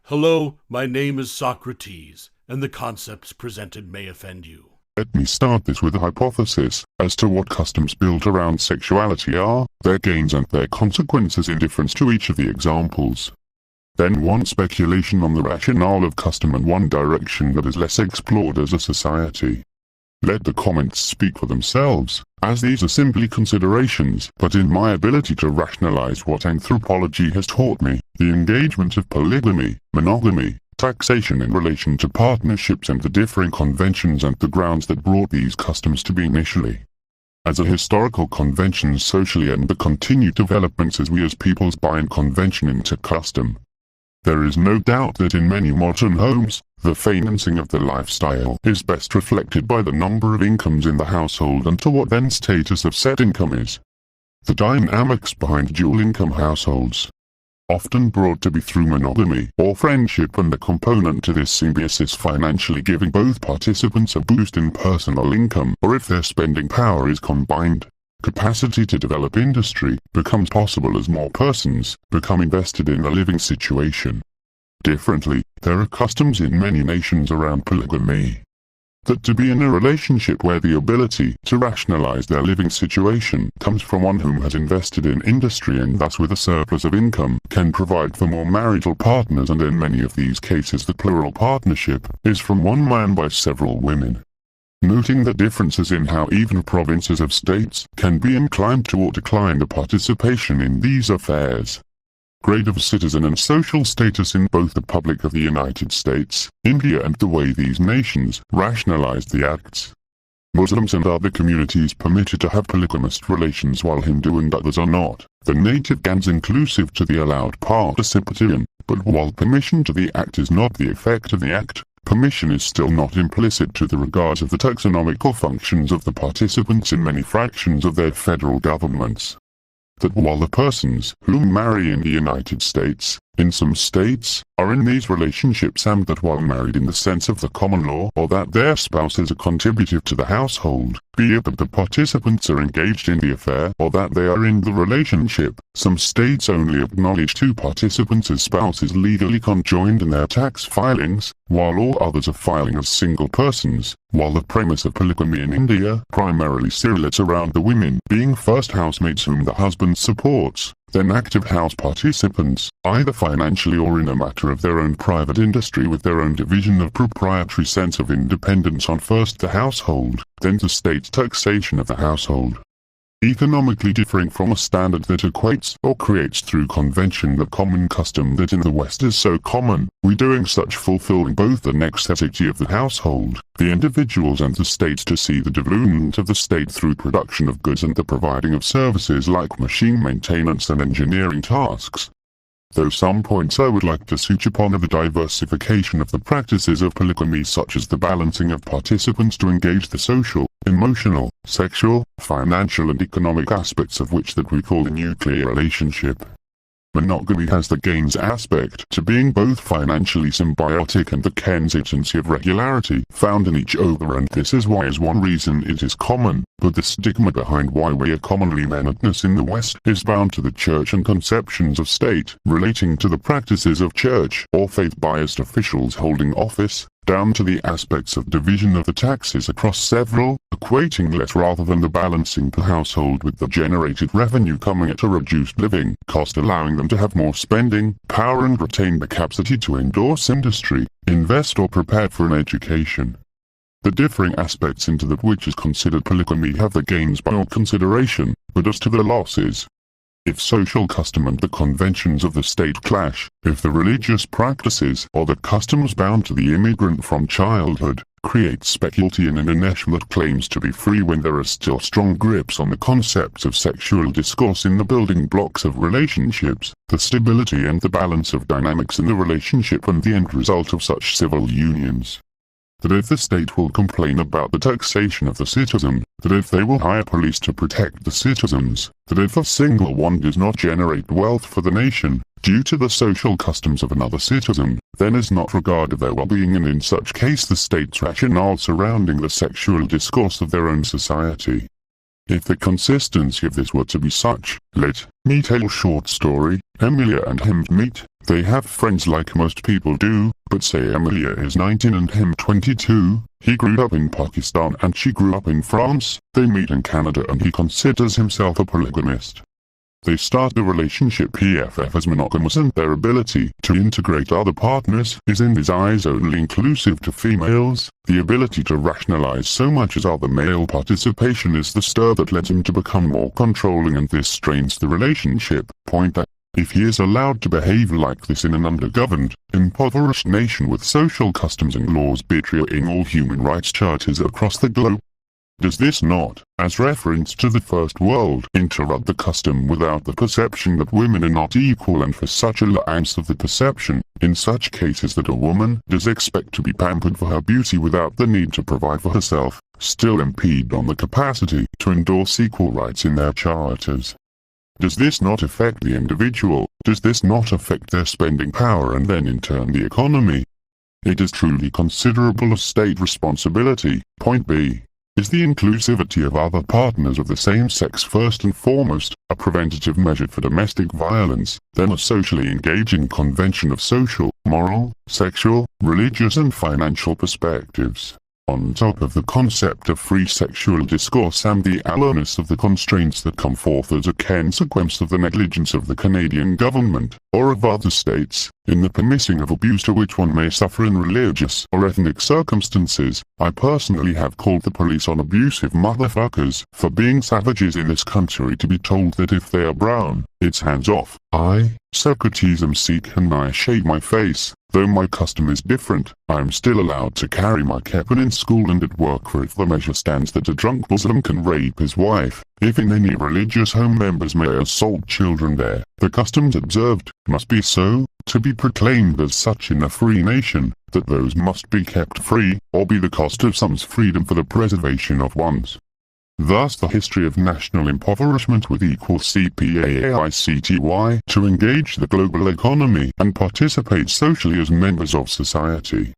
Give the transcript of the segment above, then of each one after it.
Hello, my name is Socrates, and the concepts presented may offend you. Let me start this with a hypothesis as to what customs built around sexuality are, their gains and their consequences in difference to each of the examples. Then one speculation on the rationale of custom and one direction that is less explored as a society. Let the comments speak for themselves, as these are simply considerations, but in my ability to rationalize what anthropology has taught me, the engagement of polygamy, monogamy, taxation in relation to partnerships and the differing conventions and the grounds that brought these customs to be initially. As a historical convention socially and the continued developments as we as peoples bind convention into custom. There is no doubt that in many modern homes, the financing of the lifestyle is best reflected by the number of incomes in the household and to what then status of said income is. The dynamics behind dual-income households, often brought to be through monogamy or friendship, and the component to this symbiosis financially giving both participants a boost in personal income, or if their spending power is combined, capacity to develop industry becomes possible as more persons become invested in a living situation. Differently, there are customs in many nations around polygamy. That to be in a relationship where the ability to rationalize their living situation comes from one whom has invested in industry and thus with a surplus of income can provide for more marital partners, and in many of these cases the plural partnership is from one man by several women. Noting the differences in how even provinces of states can be inclined to or decline the participation in these affairs. Grade of citizen and social status in both the public of the United States, India, and the way these nations rationalized the acts. Muslims and other communities permitted to have polygamous relations while Hindu and others are not. The native GANs inclusive to the allowed participation, but while permission to the act is not the effect of the act, permission is still not implicit to the regards of the taxonomical functions of the participants in many fractions of their federal governments. That while the persons who marry in the United States, in some states, are in these relationships, and that while married in the sense of the common law, or that their spouse is a contributive to the household, be it that the participants are engaged in the affair, or that they are in the relationship, some states only acknowledge two participants as spouses legally conjoined in their tax filings, while all others are filing as single persons, while the premise of polygamy in India primarily circulates around the women being first housemates whom the husband supports, then active house participants, either financially or in a matter of their own private industry with their own division of proprietary sense of independence on first the household, then the state taxation of the household. Economically differing from a standard that equates or creates through convention the common custom that in the West is so common, we doing such fulfilling both the necessity of the household, the individuals and the state to see the development of the state through production of goods and the providing of services like machine maintenance and engineering tasks. Though some points I would like to touch upon are the diversification of the practices of polygamy, such as the balancing of participants to engage the social, emotional, sexual, financial and economic aspects of which that we call the nuclear relationship. Monogamy has the gains aspect to being both financially symbiotic and the consistency of regularity found in each other, and this is why as one reason it is common, but the stigma behind why we are commonly monogamous in the West is bound to the church and conceptions of state relating to the practices of church or faith-biased officials holding office, down to the aspects of division of the taxes across several, equating less rather than the balancing per household with the generated revenue coming at a reduced living cost, allowing them to have more spending power and retain the capacity to endorse industry, invest or prepare for an education. The differing aspects into that which is considered polygamy have the gains by all consideration, but as to the losses, if social custom and the conventions of the state clash, if the religious practices or the customs bound to the immigrant from childhood create speculity in an nation that claims to be free when there are still strong grips on the concepts of sexual discourse in the building blocks of relationships, the stability and the balance of dynamics in the relationship and the end result of such civil unions. That if the state will complain about the taxation of the citizen, that if they will hire police to protect the citizens, that if a single one does not generate wealth for the nation, due to the social customs of another citizen, then is not regarded their well-being, and in such case the state's rationale surrounding the sexual discourse of their own society. If the consistency of this were to be such, let me tell a short story, Emilia and Him Meet, They have friends like most people do, but say Emilia is 19 and him 22, he grew up in Pakistan and she grew up in France, they meet in Canada and he considers himself a polygamist. They start the relationship PFF as monogamous and their ability to integrate other partners is in his eyes only inclusive to females. The ability to rationalize so much as other male participation is the stir that led him to become more controlling, and this strains the relationship. Point that if he is allowed to behave like this in an undergoverned, impoverished nation with social customs and laws betraying all human rights charters across the globe, does this not, as reference to the first world, interrupt the custom without the perception that women are not equal, and for such alliance of the perception, in such cases that a woman does expect to be pampered for her beauty without the need to provide for herself, still impede on the capacity to endorse equal rights in their charters? Does this not affect the individual? Does this not affect their spending power and then in turn the economy? It is truly considerable a state responsibility. Point B. Is the inclusivity of other partners of the same sex first and foremost a preventative measure for domestic violence, then a socially engaging convention of social, moral, sexual, religious and financial perspectives? On top of the concept of free sexual discourse and the aloneness of the constraints that come forth as a consequence of the negligence of the Canadian government, or of other states, in the permitting of abuse to which one may suffer in religious or ethnic circumstances, I personally have called the police on abusive motherfuckers for being savages in this country to be told that if they are brown, it's hands off. I, Socrates, am Sikh and I shave my face. Though my custom is different, I am still allowed to carry my kepan in school and at work, for if the measure stands that a drunk Muslim can rape his wife, if in any religious home members may assault children there, the customs observed must be so, to be proclaimed as such in a free nation, that those must be kept free, or be the cost of some's freedom for the preservation of one's. Thus the history of national impoverishment with equal CPAAICTY to engage the global economy and participate socially as members of society.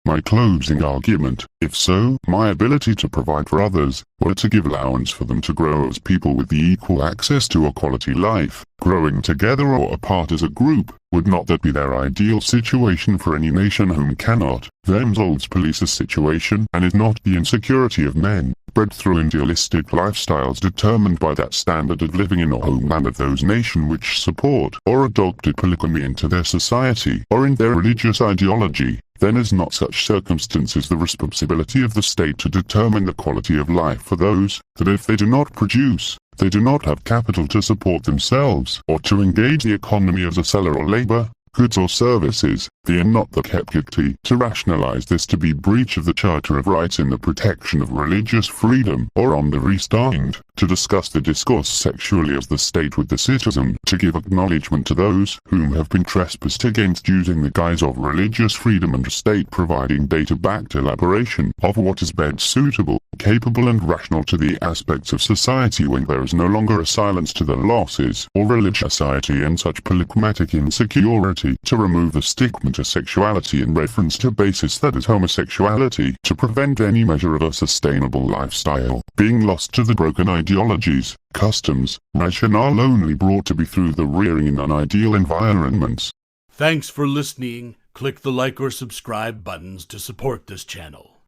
My closing argument, if so, my ability to provide for others, were to give allowance for them to grow as people with the equal access to a quality life, growing together or apart as a group, would not that be their ideal situation for any nation whom cannot, themselves police a situation, and is not the insecurity of men, bred through idealistic lifestyles determined by that standard of living in a homeland of those nations which support or adopted polygamy into their society or in their religious ideology, then is not such circumstances the responsibility of the state to determine the quality of life for those, that if they do not produce, they do not have capital to support themselves or to engage the economy as a seller or labor, goods or services, they are not the capacity to rationalize this to be breach of the Charter of Rights in the protection of religious freedom, or on the restand, to discuss the discourse sexually as the state with the citizen, to give acknowledgement to those whom have been trespassed against using the guise of religious freedom, and the state providing data-backed elaboration of what is best suitable, capable and rational to the aspects of society when there is no longer a silence to the losses or religiosity and such polychromatic insecurity, to remove the stigma to sexuality in reference to basis that is homosexuality, to prevent any measure of a sustainable lifestyle being lost to the broken ideologies, customs, rationale only brought to be through the rearing in unideal environments. Thanks for listening. Click the like or subscribe buttons to support this channel.